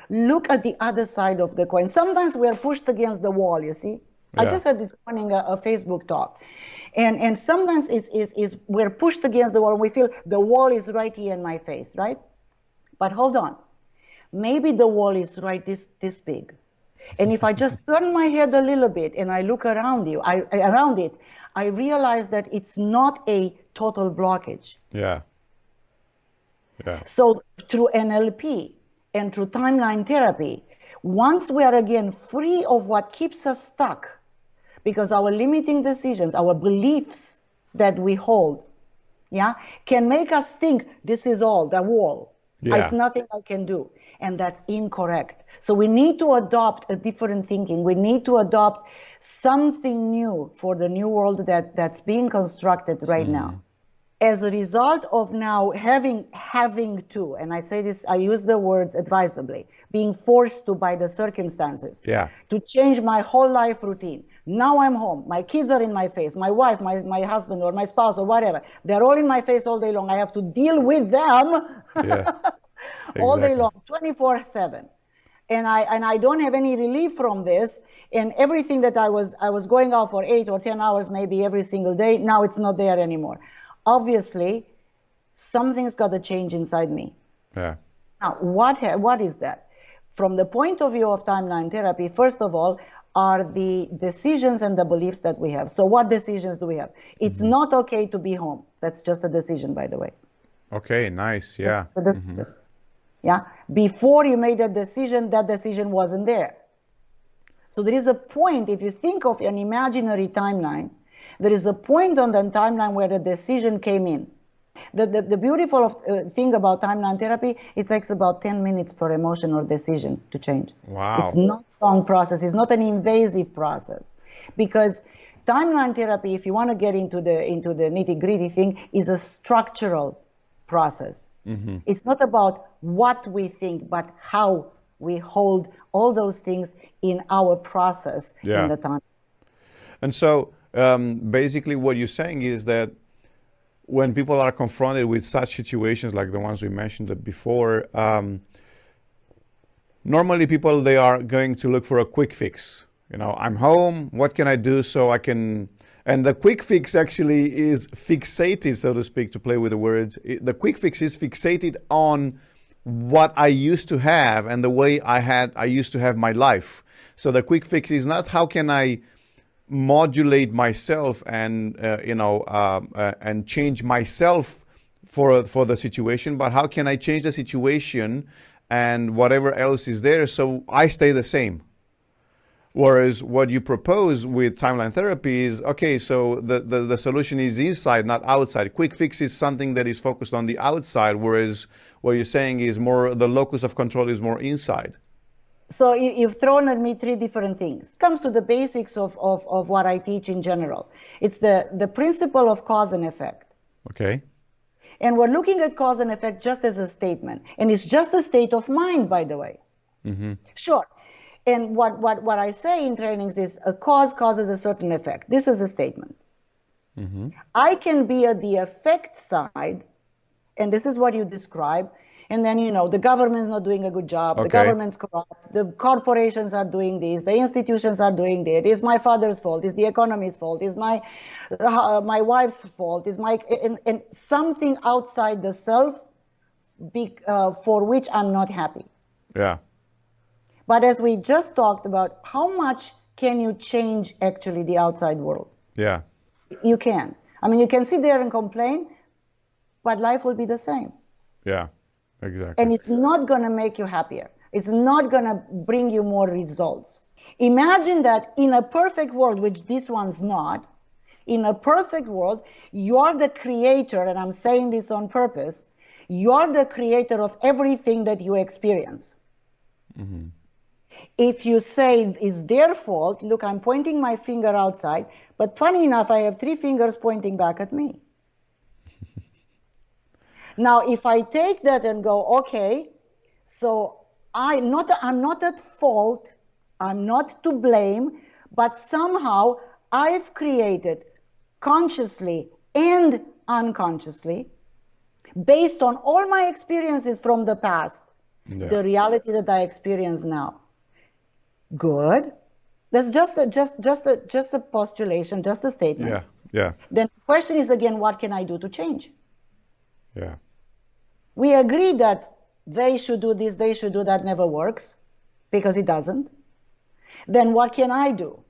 look at the other side of the coin. Sometimes we are pushed against the wall, you see. I just had this morning a Facebook talk. And sometimes we're pushed against the wall and we feel the wall is right here in my face, right? But hold on. Maybe the wall is right this big. And if I just turn my head a little bit and I look around it, I realize that it's not a total blockage. Yeah. So through NLP and through timeline therapy, once we are again free of what keeps us stuck, because our limiting decisions, our beliefs that we hold, can make us think this is all, the wall. It's nothing I can do. And that's incorrect. So we need to adopt a different thinking. We need to adopt something new for the new world that's being constructed right now. As a result of now having to, and I say this, I use the words advisably, being forced to by the circumstances, to change my whole life routine. Now I'm home. My kids are in my face. My wife, my husband, or my spouse, or whatever. They're all in my face all day long. I have to deal with them all day long, 24/7. And I don't have any relief from this. And everything that I was going out for 8 or 10 hours maybe every single day, now it's not there anymore. Obviously, something's got to change inside me. Now, what is that? From the point of view of timeline therapy, first of all, are the decisions and the beliefs that we have. So what decisions do we have? It's not okay to be home. That's just a decision, by the way. Okay, nice, Before you made that decision wasn't there. So there is a point, if you think of an imaginary timeline, there is a point on the timeline where the decision came in. The beautiful thing about timeline therapy, it takes about 10 minutes per emotion or decision to change. Wow. It's not a long process. It's not an invasive process. Because timeline therapy, if you want to get into the nitty-gritty thing, is a structural process. It's not about what we think, but how we hold all those things in our process in the time. And so basically what you're saying is that when people are confronted with such situations like the ones we mentioned before, normally people, they are going to look for a quick fix. You know, I'm home, what can I do so I can... And the quick fix actually is fixated, so to speak, to play with the words. The quick fix is fixated on what I used to have and the way I used to have my life. So the quick fix is not how can I modulate myself and and change myself for the situation, but how can I change the situation and whatever else is there so I stay the same. Whereas what you propose with timeline therapy is, okay, so the solution is inside, not outside. Quick fix is something that is focused on the outside, whereas what you're saying is more, the locus of control is more inside. So you've thrown at me 3 different things. It comes to the basics of what I teach in general. It's the principle of cause and effect. Okay. And we're looking at cause and effect just as a statement. And it's just a state of mind, by the way. Sure. And what I say in trainings is a cause causes a certain effect. This is a statement. I can be at the effect side, and this is what you describe, and then, the government's not doing a good job, the government's corrupt, the corporations are doing this, the institutions are doing that, it's my father's fault, it's the economy's fault, it's my wife's fault, it's and something outside the self for which I'm not happy. Yeah. But as we just talked about, how much can you change actually the outside world? Yeah. You can. I mean, you can sit there and complain, but life will be the same. Yeah, exactly. And it's not going to make you happier. It's not going to bring you more results. Imagine that in a perfect world, which this one's not, in a perfect world, you're the creator, and I'm saying this on purpose, you're the creator of everything that you experience. If you say it's their fault, look, I'm pointing my finger outside, but funny enough, I have 3 fingers pointing back at me. Now, if I take that and go, okay, so I'm not at fault, I'm not to blame, but somehow I've created consciously and unconsciously, based on all my experiences from the past, Yeah. the reality that I experience now. Good. That's just a postulation, just a statement. Yeah. Yeah. Then the question is again, what can I do to change? Yeah. We agree that they should do this, they should do that never works, because it doesn't. Then what can I do?